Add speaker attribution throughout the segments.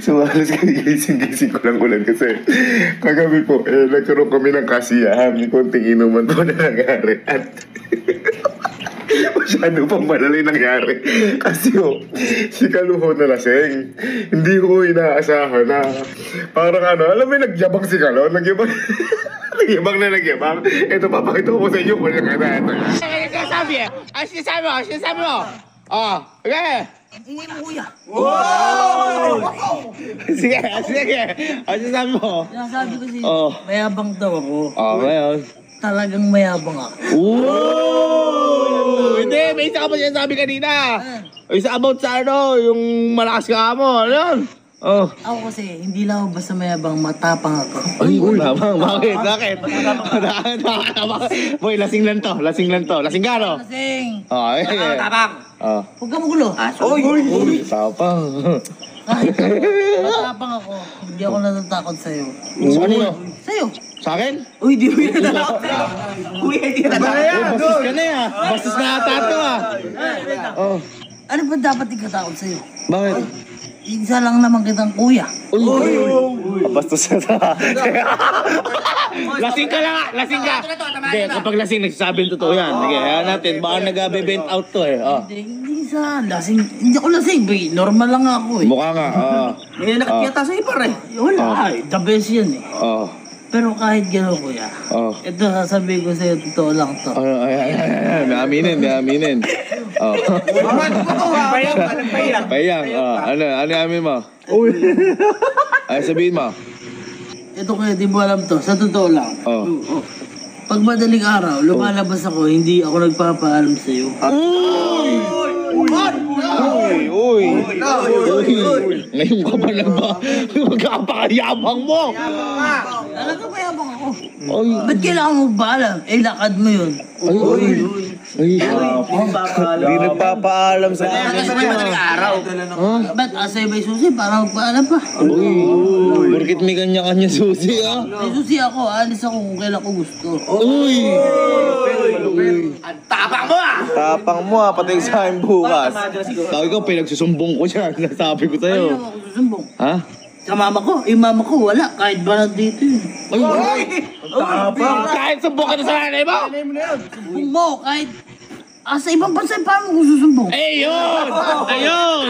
Speaker 1: So, halos gising-gising ko lang ulan kasi kagabi po, nagkaroon kami ng kasiyahan. May konting inuman po na nangyari. At masyado pang malala nangyari. Kasi si Kaluho na lasing. Hindi ko inaasahan na parang alam mo nagyabang si Kalo. Nagyabang na nagyabang. Ito, papakita ko sa inyo kung ano ka na. Sinasabi mo? Okay.
Speaker 2: Ingay mo, kuya.
Speaker 1: Wow! Sige. Ano sabi mo?
Speaker 2: Sinasabi ko mayabang daw ako.
Speaker 1: Ngayon.
Speaker 2: Talagang mayabang ako.
Speaker 1: Hindi, may isa ka pa sinasabi kanina. Isa about sa yung malakas ka mo. Ano yun?
Speaker 2: Ako kasi, hindi lang ako basta mayabang, matapang ako.
Speaker 1: Ay, matapang. Bakit? Boy, lasing lang to. Lasing ka, no?
Speaker 2: Lasing!
Speaker 1: Tapang.
Speaker 2: Huwag ka magulo.
Speaker 1: Uy, tapang.
Speaker 2: Kahit matapang ako, hindi ako natatakot sa'yo.
Speaker 1: Sa kanino?
Speaker 2: Sa'yo.
Speaker 1: Sa akin?
Speaker 2: Uy, di mo yun natatakot sa'yo. Uy, hindi natatakot.
Speaker 1: Bastos ka na yan. Bastos na ata ito
Speaker 2: Ano ba dapat ikatakot sa'yo?
Speaker 1: Bakit?
Speaker 2: Isa lang naman kitang kuya.
Speaker 1: Uy! Bastos na ito. Lasing ka lang. Hindi, kapag lasing, nagsasabi yung totoo yan. Sige, hayaan natin. Baka nag-bent out to
Speaker 2: Hindi sa lasing. Hindi ako lasing. Normal lang ako
Speaker 1: Mukha nga,
Speaker 2: May nakakita sa iba rin. Wala. The best yan Pero kahit gano'n kuya, ito sasabihin ko sa'yo, totoo lang to.
Speaker 1: May aminin. Payang. Ano amin mo? Ay, sabihin mo.
Speaker 2: Ito kuya, di mo alam to. Sa totoo lang. Pag madaling araw, lumalabas ako, hindi ako nagpapaalam sa'yo.
Speaker 1: Uy! Ngayon ka ba magkapakayabang mo?
Speaker 2: Talaga mayabang ako. Ba't kailangan mo paalam? Lakad mo yun.
Speaker 1: Hindi nagpapaalam sa akin.
Speaker 2: Madaling araw. Ba't asay ba yung susi? Para magpaalam pa.
Speaker 1: Bakit may kanya-kanya susi,
Speaker 2: May susi ako, alis ako kung kailan ko gusto.
Speaker 3: Ang tapang mo
Speaker 1: pati sa akin bukas. Sabi ko, pinagsusumbong ko siya. Nasabi ko sa'yo.
Speaker 2: Ano ako susumbong?
Speaker 1: Ha?
Speaker 2: Sa mama ko, yung mama ko wala, kahit ba nandito yun.
Speaker 1: Kahit sumbong ka na sa nanay mo?
Speaker 2: Sumbong mo, kahit sa ibang bansa, paano mo susumbong?
Speaker 1: Ayun!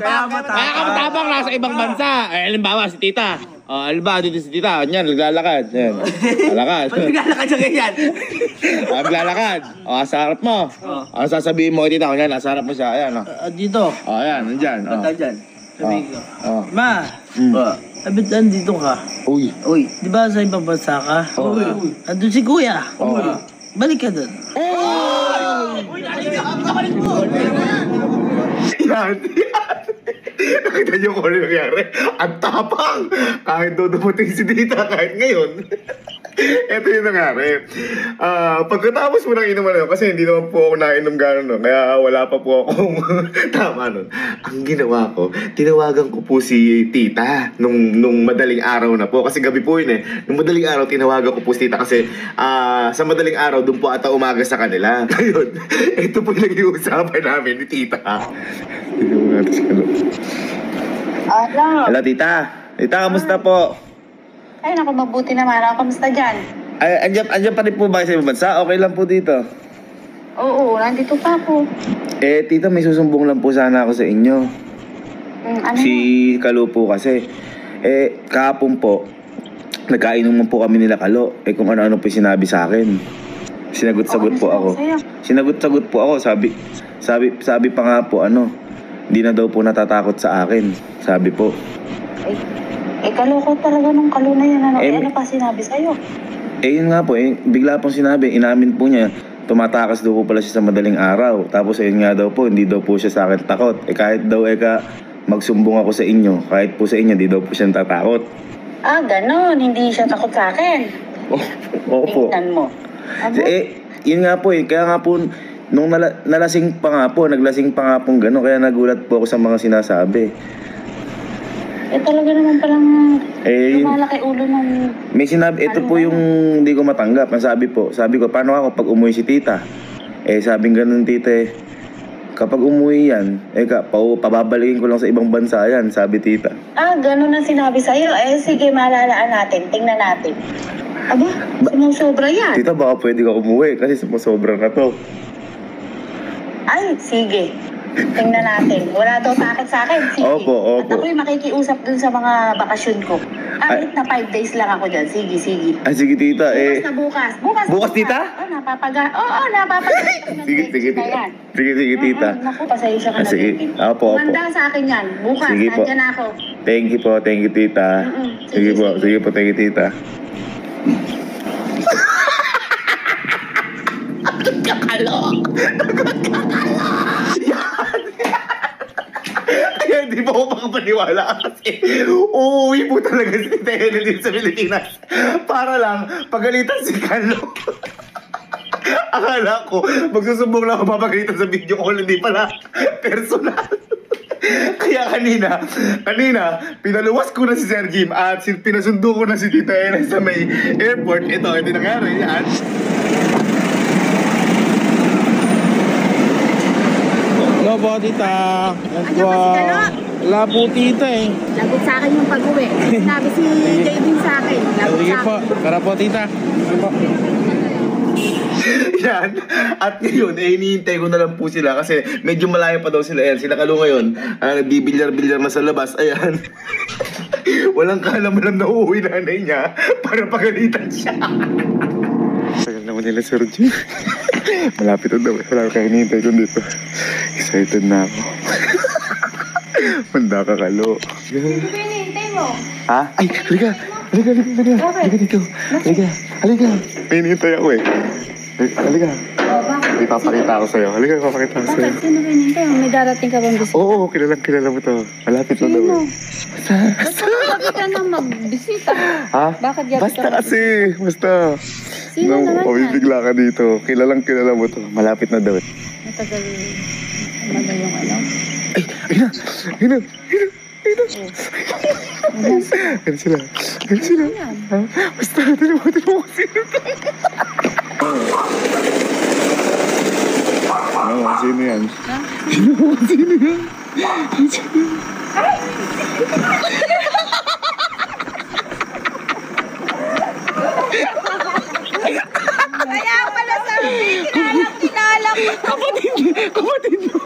Speaker 1: Kaya ka matapang nasa ibang bansa. Halimbawa, si tita. Halimbawa, dito si tita. Yan, naglalakad. Yan. Lalakad.
Speaker 2: Naglalakad siya ganyan.
Speaker 1: Naglalakad. Sa harap mo. Sasabihin mo kay tita. Yan, nasa harap mo siya. Ayan.
Speaker 2: Dito.
Speaker 1: Ayan, nandyan.
Speaker 2: Dyan. Sabihin ko. Ma, abit dito ka.
Speaker 1: Uy.
Speaker 2: Di ba sa ibang bansa ka? Andun si kuya. Balik ka dun.
Speaker 1: Yan. Nakita niyo kung ano nangyari? Ang tapang! Kahit doon dumating si tita, kahit ngayon. Ito yung nangyari. Pagkatapos mo nang inuman yun, kasi hindi naman po ako nainom gano'n, kaya wala pa po akong tama nun. Ang ginawa ko, tinawagan ko po si tita nung madaling araw na po. Kasi gabi po yun Nung madaling araw, tinawagan ko po si tita kasi sa madaling araw, doon po ata umaga sa kanila. Ngayon, ito po yung nag-iusapan namin ni tita. Hello, tita. Tita, kamusta po?
Speaker 4: Ay, naku, mabuti naman. Kamusta dyan?
Speaker 1: Ay, andyan pa rin po ba sa ibang bansa? Okay lang po dito.
Speaker 4: Oo, nandito pa ako.
Speaker 1: Tita, may susumbong lang po sana ako sa inyo.
Speaker 4: Ano
Speaker 1: Si Kalo po kasi. Kahapon po, nagkainuman po kami nila Kalo. Kung ano-ano po sinabi sa akin. Sinagot-sagot po ako. Sinagot-sagot po ako. Sabi pa nga po, hindi na daw po natatakot sa akin. Sabi po.
Speaker 4: Kaloko talaga nung Kalo na yan. Ano pa sinabi sa'yo?
Speaker 1: Yun nga po, bigla pong sinabi, inamin po niya, tumatakas daw po pala siya sa madaling araw. Tapos ayun nga daw po, hindi daw po siya sa akin takot. Kahit daw magsumbong ako sa inyo, kahit po sa inyo, hindi daw po siya tatakot.
Speaker 4: Ganon. Hindi siya takot sa akin.
Speaker 1: Opo.
Speaker 4: Tingnan mo.
Speaker 1: Yun nga po kaya nga po, nung nalasing pa nga po, naglasing pa nga po gano'n, kaya nagulat po ako sa mga sinasabi.
Speaker 4: Talaga naman palang lumalaki ulo ng...
Speaker 1: May sinabi, ito po yung hindi ko matanggap. Sabi ko, paano ako pag umuwi si tita? Sabing ganun tita Kapag umuwi yan, pababalikin ko lang sa ibang bansa yan, sabi tita.
Speaker 4: Ganun ang sinabi sa'yo. Sige, malalaan natin. Tingnan natin. Aba, sumusobra yan.
Speaker 1: Tita, baka pwede ka umuwi kasi sumusobra na to.
Speaker 4: Ay, sige. Tingnan natin. Wala daw takot sa akin. Sige.
Speaker 1: Opo.
Speaker 4: At ako'y makikiusap dun sa mga bakasyon ko. Kahit na 5 days lang ako dyan. Sige.
Speaker 1: Sige tita,
Speaker 4: Bukas na bukas.
Speaker 1: Bukas, tita?
Speaker 4: Napapaga.
Speaker 1: Sige, tita.
Speaker 4: Naku, pasensya ka na,
Speaker 1: Sige.
Speaker 4: baby.
Speaker 1: Opo.
Speaker 4: Kumanda sa akin yan. Bukas,
Speaker 1: Sige po.
Speaker 4: nandyan ako.
Speaker 1: Thank you, tita. Sige po, thank you, tita. Kaya hindi pa ako makapaniwala kasi uuwi po talaga si Tene dito sa Pilipinas para lang pagalitan si Carlo. Akala ko magsusumbong lang ako papagalitan sa video call, hindi pala personal. Kaya kanina, pinaluwas ko na si Sir Jim at pinasundo ko na si Tita Ena sa may airport. Ito nangyari yan.
Speaker 3: Hello po, tita. Wala po, tita eh.
Speaker 5: Lagot sa akin yung pag-uwi. Sabi si David sa akin. Lagot
Speaker 3: Sige
Speaker 5: sa
Speaker 3: po.
Speaker 5: akin.
Speaker 3: Tara po, tita. Sige po.
Speaker 1: Yan. At ngayon, hinihintay ko na lang po sila kasi medyo malayo pa daw sila. Ayan, sila Kalo ngayon. Nagbibilyar-bilyar na sa labas. Ayan. Walang kalam-alam na uuwi nanay niya para pagalitan siya. Tagal naman nila, Sir Jim. Malapit na daw. Wala ka hinihintay ko dito. Excited na ako. Manda ka, Kalo.
Speaker 5: Ano ba hinihintay mo?
Speaker 1: Ha? Ay, halika dito. Halika. May hinihintay ako eh. Halika.
Speaker 5: Bakit?
Speaker 1: Ipapakita ako sa'yo. Halika, ipapakita ako sa'yo.
Speaker 5: Bakit? Sino ba hinihintay mo? May darating ka bang bisita?
Speaker 1: Oo, kilala mo to. Malapit na daw.
Speaker 5: Sino?
Speaker 1: Basta.
Speaker 5: Bakit ka nang magbisita?
Speaker 1: Ha?
Speaker 5: Bakit gabi
Speaker 1: Basta
Speaker 5: ka
Speaker 1: kasi. Basta.
Speaker 5: Sino naman yan?
Speaker 1: Pabibigla ka dito. Kilala mo to. Malapit na daw.
Speaker 5: Matagal yung ano?
Speaker 1: Ay, ayun na. Ayun sila. Ha? Basta, tinan mo sino to. Sino yan? Sino yan?
Speaker 5: Kaya pala sabi, kilala ko.
Speaker 1: Kapatid mo.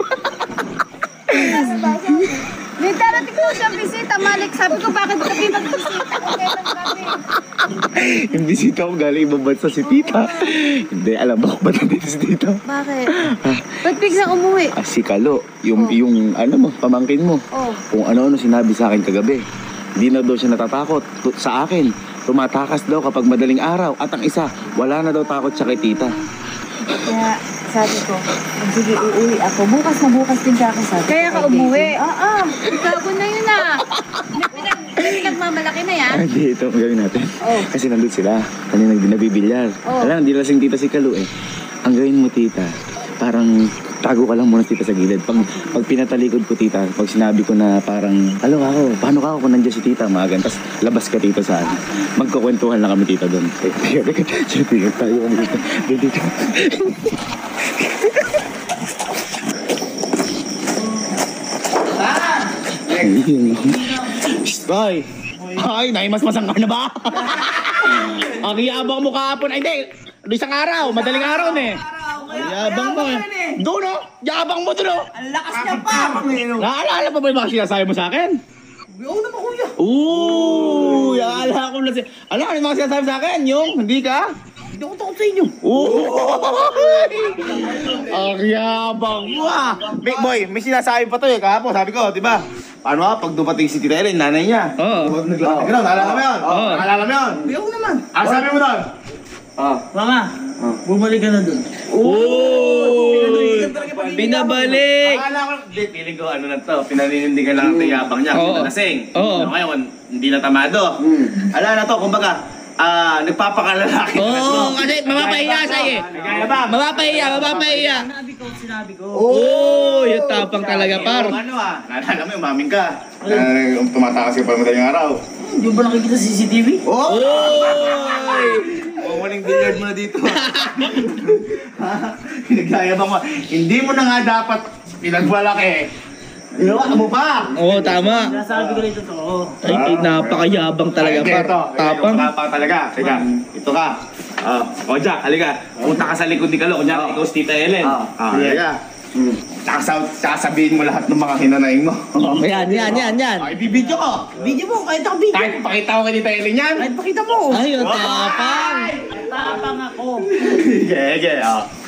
Speaker 5: May darating ko siyang bisita, Malik. Sabi ko, bakit gabi magbisita? Kailan gabi?
Speaker 1: Yung bisita ko galing ibang bansa si tita. Hindi, alam mo kung ba't nandito si tita?
Speaker 5: Bakit? Ba't biglang umuwi?
Speaker 1: Si Kalo, yung pamangkin mo.
Speaker 5: Oh.
Speaker 1: Kung ano-ano sinabi sa akin kagabi. Hindi na daw siya natatakot sa akin. Tumatakas daw kapag madaling araw. At ang isa, wala na daw takot siya kay tita.
Speaker 5: Kaya sabi ko, sige, uuwi ako. Bukas din siya ako sabi. Kaya ka umuwi? Oo. Ikago na yun ah. Pinagmamalaki na yan.
Speaker 1: Hindi, ito ang gawin natin.
Speaker 5: Oh.
Speaker 1: Kasi nandun sila. Kanina nabibilyar.
Speaker 5: Oh.
Speaker 1: Alam, hindi lasing tita si Kalo eh. Ang gawin mo tita, parang tago ka lang muna tita sa gilid. Pag pinatalikod ko tita, pag sinabi ko na parang, alo ako, paano ka ako kung nandiyan si tita, maagan. Tapos labas ka tita sa akin. Magkukwentuhan lang kami tita doon. Sige, tayo kami tita. Dito. Boy! Ay, naimasmasang ka na ba? Ang yabang mo kahapon. Ay, hindi. Isang araw. Madaling araw na eh. Yabang mo eh. Doon oh. Yabang mo doon oh.
Speaker 2: Ang lakas niya pa!
Speaker 1: Naalala pa ba yung mga sinasabi mo sa akin?
Speaker 2: Oo naman, kuya.
Speaker 1: Ooh! Naalala ko na si... Ano yung mga sinasabi sa akin? Yung hindi ka?
Speaker 2: Hindi ako takot sa inyo.
Speaker 1: Ang yabang mo ah. Boy, may sinasabi pa to eh. Kahapon, sabi ko, di ba? Paano pag dumating si Tita Ellen, nanay niya?
Speaker 3: Oo.
Speaker 1: Naalala mo yun? Naalala mo yun?
Speaker 2: Hindi ako naman.
Speaker 1: Ano sabi mo doon?
Speaker 2: Mama, bumalik ka na dun.
Speaker 3: Binabalik!
Speaker 1: Akala ko, feeling ko ano na to, pinaninindigan lang ang yabang niya,
Speaker 3: Oo.
Speaker 1: nalasing.
Speaker 3: Oo.
Speaker 1: Ngayon, hindi na tamado. Ala na to, kumbaga, nagpapakalalaki.
Speaker 3: Oo, kasi mapapahiya sa'yo eh. Mapapahiya.
Speaker 2: Sinabi ko.
Speaker 3: Oo, yung tapang talaga par.
Speaker 1: Ano naalala mo yung maming ka. Tumatakas ka pa madaling araw.
Speaker 2: Hindi ba nakikita sa CCTV?
Speaker 1: Oh!
Speaker 3: Oy!
Speaker 1: Walang billiard mo na dito. Pinagyayabang mo. Hindi mo na nga dapat pinagmalaki. Ginawa mo pa.
Speaker 3: Oo, tama.
Speaker 2: Sinasabi ko rin totoo.
Speaker 3: Ay, napakayabang talaga, par. Tapang.
Speaker 1: Tapang talaga. Sige, ito ka. O, Jack, halika. Punta ka sa likod ni Kalo. Kunyari, ikaw si Tita Ellen. Halika. Tsaka sabihin mo lahat ng mga hinanaing mo.
Speaker 3: Yan.
Speaker 1: Ay, bibidyo ko.
Speaker 2: Video mo, kahit ako video.
Speaker 1: Kahit pakita ko kay Tita Ellen yan.
Speaker 2: Kahit pakita mo.
Speaker 3: Ay, ang tapang.
Speaker 2: Tapang ako.
Speaker 1: Sige.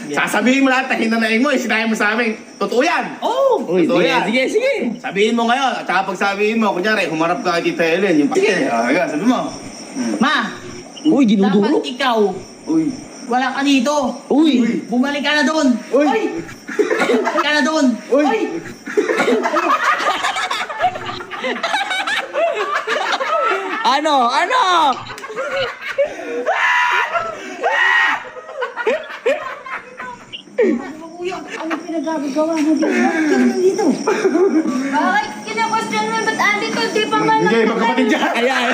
Speaker 1: Sasabihin mo lahat ng hinanaing mo. Sinahin mo sa amin. Totoo yan.
Speaker 2: Oh!
Speaker 3: Uy,
Speaker 1: Totoo yan.
Speaker 3: sige.
Speaker 1: Sabihin mo ngayon. At saka pag sabihin mo, kunyari, humarap ka kay Tita Ellen. Yung sige. Sabi mo.
Speaker 2: Ma!
Speaker 3: Uy, dinuduro.
Speaker 2: Dapat ikaw,
Speaker 1: Uy.
Speaker 2: wala ka dito.
Speaker 3: Uy.
Speaker 2: Bumalik ka na doon.
Speaker 1: Uy.
Speaker 2: Bumalik ka na doon.
Speaker 1: Uy.
Speaker 3: Ano?
Speaker 5: Ano pinagagawa mo dito? Bakit ka nandito?
Speaker 6: Bakit kina-question mo? Ba't andito? Di pa man
Speaker 1: Hindi, magkapatid dyan.
Speaker 3: Ayan.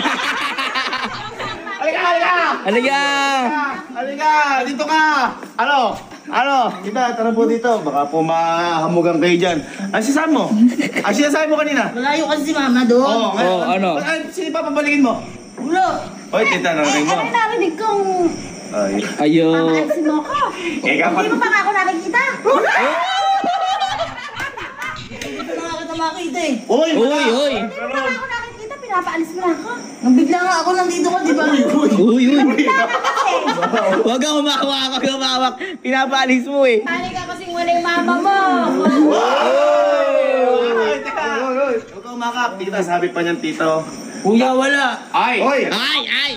Speaker 1: Halika. Halika. Dito ka. Ano? Kita, tara po dito. Baka po mahamugan kayo dyan. Ano sinasabi mo? Ano sinasabi mo kanina?
Speaker 2: Malayo kasi si mama doon.
Speaker 1: Oo, ngayon.
Speaker 3: Oo, ano?
Speaker 1: Sino pa papabalikin mo?
Speaker 2: Ulo.
Speaker 1: Oy, tita, narinig mo.
Speaker 5: Ano narinig kong
Speaker 1: Ay.
Speaker 3: Ayo.
Speaker 5: papaalisin mo ako?
Speaker 1: Ikaw
Speaker 5: Hindi mo pa nga ako nakikita?
Speaker 2: Ito na nga kita makita eh.
Speaker 1: Uy!
Speaker 3: Uy.
Speaker 5: Hindi mo pa nga ako nakikita, pinapaalis mo na ako.
Speaker 2: Nang bigla nga ako nandito ka, di ba?
Speaker 3: Uy.
Speaker 5: Bigla ka kasi.
Speaker 3: Huwag kang humawak. Pinapaalis mo eh.
Speaker 6: Pali ka kasing wala yung mama mo.
Speaker 1: Ay, teka! Huwag kang umakap. Tita, sabi pa niyan, tito.
Speaker 2: Kuya, wala.
Speaker 1: Ay!
Speaker 3: Ay.
Speaker 1: Ay,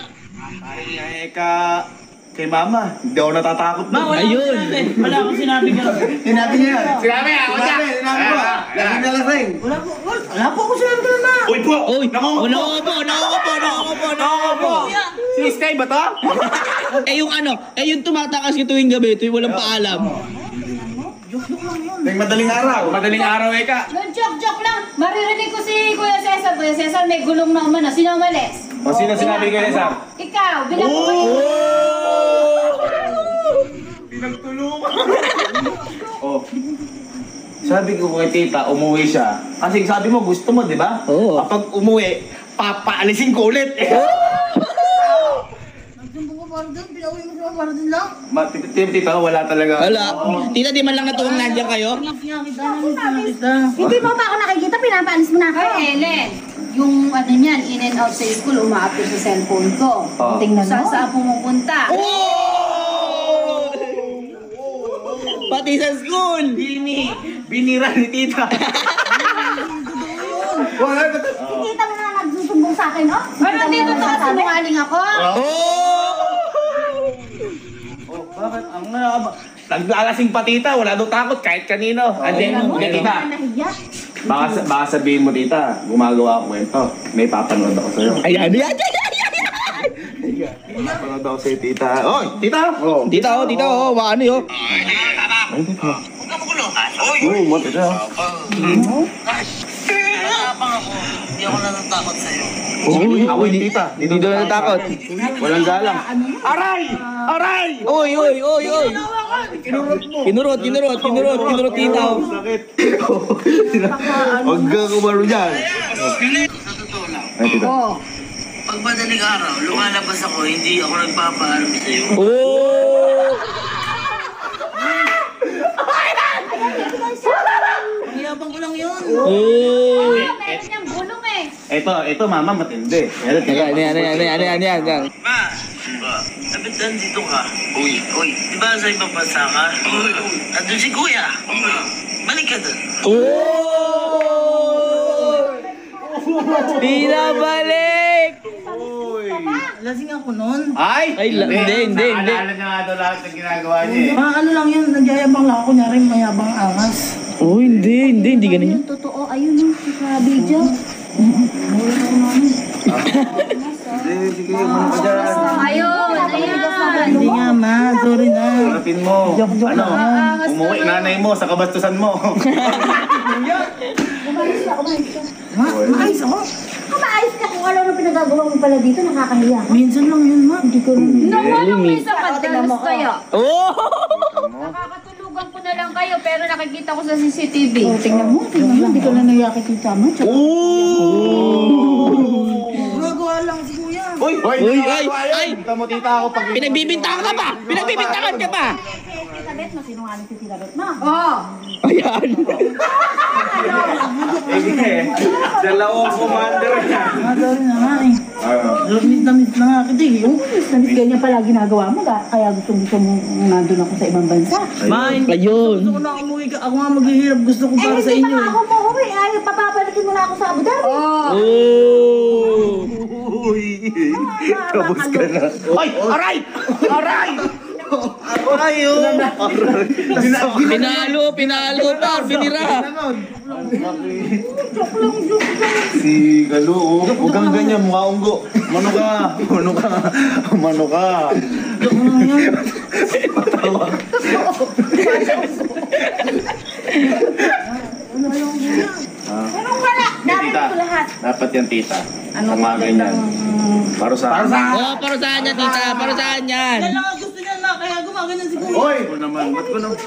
Speaker 1: kay mama. Hindi ako natatakot.
Speaker 2: Ma, wala
Speaker 3: Ayun.
Speaker 2: akong sinabi. Wala akong sinabi ka.
Speaker 1: Sinabi niya yan. Sinabi ako dyan. Sinabi ko. Lasing na lasing.
Speaker 2: Wala po akong sinabi ka na.
Speaker 1: Uy po!
Speaker 3: Uy.
Speaker 1: Nakukupo! Si Sky ba to?
Speaker 3: yung tumatakas yung tuwing gabi, tuwing walang paalam.
Speaker 1: May madaling araw. Madaling araw, Eka.
Speaker 6: No, joke lang. Maririnig ko si Kuya Cesar. Kuya Cesar, may gulong na umano. Sino umalis?
Speaker 1: O, sino sinabi ko, Cesar?
Speaker 6: Ikaw, bilang mo ba yun?
Speaker 1: Pinagtulungan. Oh. Sabi ko kay tita, umuwi siya. Kasi sabi mo, gusto mo, di ba?
Speaker 3: Oo.
Speaker 1: Kapag umuwi, papaalisin ko ulit.
Speaker 2: Nagsumbong ko para doon. Pinauwi mo siya para doon lang.
Speaker 1: Tita, wala talaga.
Speaker 3: Wala. Tita, di man lang natuwang nandiyan kayo?
Speaker 2: Kita.
Speaker 5: Hindi mo pa ako nakikita, pinapaalis mo na ako.
Speaker 6: Ay, Ellen. Yung ano niyan, in and out sa school, umaapit sa cellphone ko.
Speaker 1: Oh.
Speaker 5: Tingnan
Speaker 6: Saan
Speaker 5: mo.
Speaker 6: saan pumupunta?
Speaker 3: Pati sa school.
Speaker 1: Binira ni tita. Wala ba ito?
Speaker 5: Kita mo na nagsusumbong sa akin, oh?
Speaker 6: Ano dito to kasi sinungaling ako?
Speaker 1: Bakit? Ang naglalasing pa tita, wala daw takot kahit kanino. Tita,
Speaker 5: Nahiya.
Speaker 1: baka sabihin mo tita, gumagawa ako kwento. May papanood ako sa'yo.
Speaker 3: Ayan.
Speaker 1: Papanood ako sa'yo tita. Oy, tita! Oh.
Speaker 3: Tita, ano yun?
Speaker 1: Oo, mo tita.
Speaker 2: Tapang ako. Hindi ako natatakot sa'yo.
Speaker 1: Ako yung tita.
Speaker 3: Hindi doon natatakot.
Speaker 1: Walang galang. Aray! Aray!
Speaker 3: Oy. Kinurot, tita.
Speaker 1: Sakit. Huwag ka kumaro dyan.
Speaker 2: Sa totoo lang.
Speaker 1: Ay, tita.
Speaker 2: Pag madaling araw, lumalabas ako, hindi ako nagpapaalam sa'yo. Ang yabang ko lang yun.
Speaker 6: Meron niyang gulong eh.
Speaker 1: Ito mama, matindi.
Speaker 3: Yan.
Speaker 2: Ma, sabi dito ka. Uy, di ba sa ibang bansa ka? Nandun si Kuya. Balik ka dun.
Speaker 3: Pinabalik!
Speaker 2: Lasing ako nun.
Speaker 1: Ay,
Speaker 3: Hindi.
Speaker 1: Naalala niya nga daw lahat ng ginagawa niya eh.
Speaker 2: Ano lang yun, nagyayabang lang ako, nyari mayabang angas.
Speaker 3: Oh, hindi ganun yun.
Speaker 5: Yung totoo, ayun, oh, sa video.
Speaker 1: Sige, mano ka dyan.
Speaker 6: Ayun, ayan.
Speaker 2: Hindi nga ma, sorry na.
Speaker 1: Harapin mo. Ano? Umuwi nanay mo sa kabastusan mo.
Speaker 2: Ma, maayos ako.
Speaker 5: maayos ka kung ano na pinagagawa mo pala dito, nakakahiya ka.
Speaker 2: Minsan lang yun, ma.
Speaker 5: Hindi ko rin.
Speaker 6: Nung walang minsan madalas kaya.
Speaker 3: Oh!
Speaker 6: Nakakatulugan ko na lang kayo pero nakikita ko sa CCTV.
Speaker 5: Oh, tingnan mo, hindi ko na nayakikita mo. Tsaka,
Speaker 2: Gagawa lang si kuya.
Speaker 1: Uy,
Speaker 3: Uy, ay!
Speaker 1: Tita mo, tita ako pag...
Speaker 3: Pinagbibintangan ka pa! Pinagbibintangan ka pa!
Speaker 5: Tita Bet mo, sinungaling si Tita Bet mo.
Speaker 6: Oo.
Speaker 3: Ayan!
Speaker 1: Dalawang commander niya.
Speaker 2: Madali na nga eh. Miss na miss na nga kita eh.
Speaker 5: Yung namis ganyan pala ginagawa mo, kaya gusto mo nandun ako sa ibang bansa.
Speaker 2: Main.
Speaker 3: Ayun.
Speaker 2: Gusto ko na umuwi ka. Ako nga maghihirap. Gusto ko para sa
Speaker 5: Hindi
Speaker 2: inyo
Speaker 5: pa
Speaker 2: eh.
Speaker 5: ako umuwi. Ay, papapalikin mo na ako sa Abu Dhabi.
Speaker 3: Oh!
Speaker 1: Uy, tapos ka na.
Speaker 3: Ay! Aray! Aray! Pinalo pa! Binira!
Speaker 1: Si Galo, oh. Huwag kang ganyan, mukha unggo. Mano ka.
Speaker 2: Joke lang yan.
Speaker 5: Pero wala, dami ko lahat.
Speaker 1: Dapat yan, tita.
Speaker 5: Ano
Speaker 1: Mga ganyan. Para sa...
Speaker 3: Oh, para saan yan, tita? Para saan yan?
Speaker 2: Yan lang ang gusto niya na. Kaya gumaganyan si kuya.
Speaker 1: Oy! Ako naman, ba't ko naman?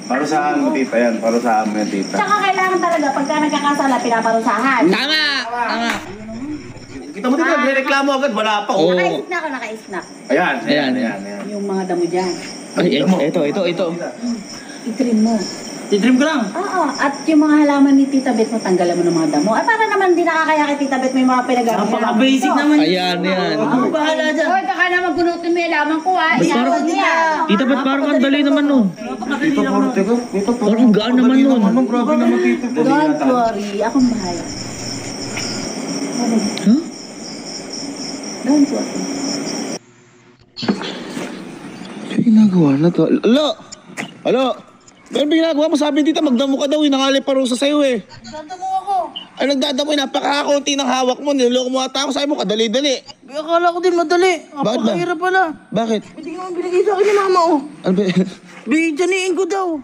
Speaker 1: Para sa mo, tita yan. Para sa amin, tita.
Speaker 5: Tsaka kailangan talaga, pagka nagkakasala, pinaparusahan.
Speaker 3: Tama! Tama!
Speaker 1: Kita mo dito, nagre-reklamo agad. Wala pa, oh.
Speaker 3: Oo.
Speaker 5: Nakaisip na ako, nakaisip na.
Speaker 1: Ayan.
Speaker 3: Ayan.
Speaker 5: Yung mga damo dyan.
Speaker 3: Ay, ito.
Speaker 5: I-trim mo.
Speaker 2: Titrim ko lang.
Speaker 5: Oo, at yung mga halaman ni Tita Bet mo, tanggalan mo ng mga damo. At para naman di nakakaya kay Tita Bet may mga pinag-aaral.
Speaker 2: Napaka-basic naman.
Speaker 3: Ayan.
Speaker 2: Ako bahala dyan.
Speaker 6: Hoy, baka naman gunutin mo yung laman ko ah.
Speaker 5: Parang niya.
Speaker 3: Tita, ba't parang ang dali naman nun?
Speaker 1: Tita, puro, teka. Tita, puro.
Speaker 3: Parang gaan naman nun.
Speaker 1: Grabe naman, tita.
Speaker 5: Don't worry, akong bahala.
Speaker 3: Huh?
Speaker 5: Don't worry.
Speaker 3: Ginagawa na to. Alo! Ano ba ginagawa mo? Sabi tita, magdamo ka daw. Nangalip pa rin sa sayo eh.
Speaker 2: Nagdadamo ako.
Speaker 3: Ay, nagdadamo eh. Napakakunti ng hawak mo. Niloloko mo ata ako. Sabi mo, kadali-dali.
Speaker 2: Akala ko din madali.
Speaker 3: Bakit ba?
Speaker 2: Napakahirap pala.
Speaker 3: Bakit?
Speaker 2: Hindi naman binigay sa akin ni mama oh.
Speaker 3: Ano ba?
Speaker 2: Bigyan ko daw.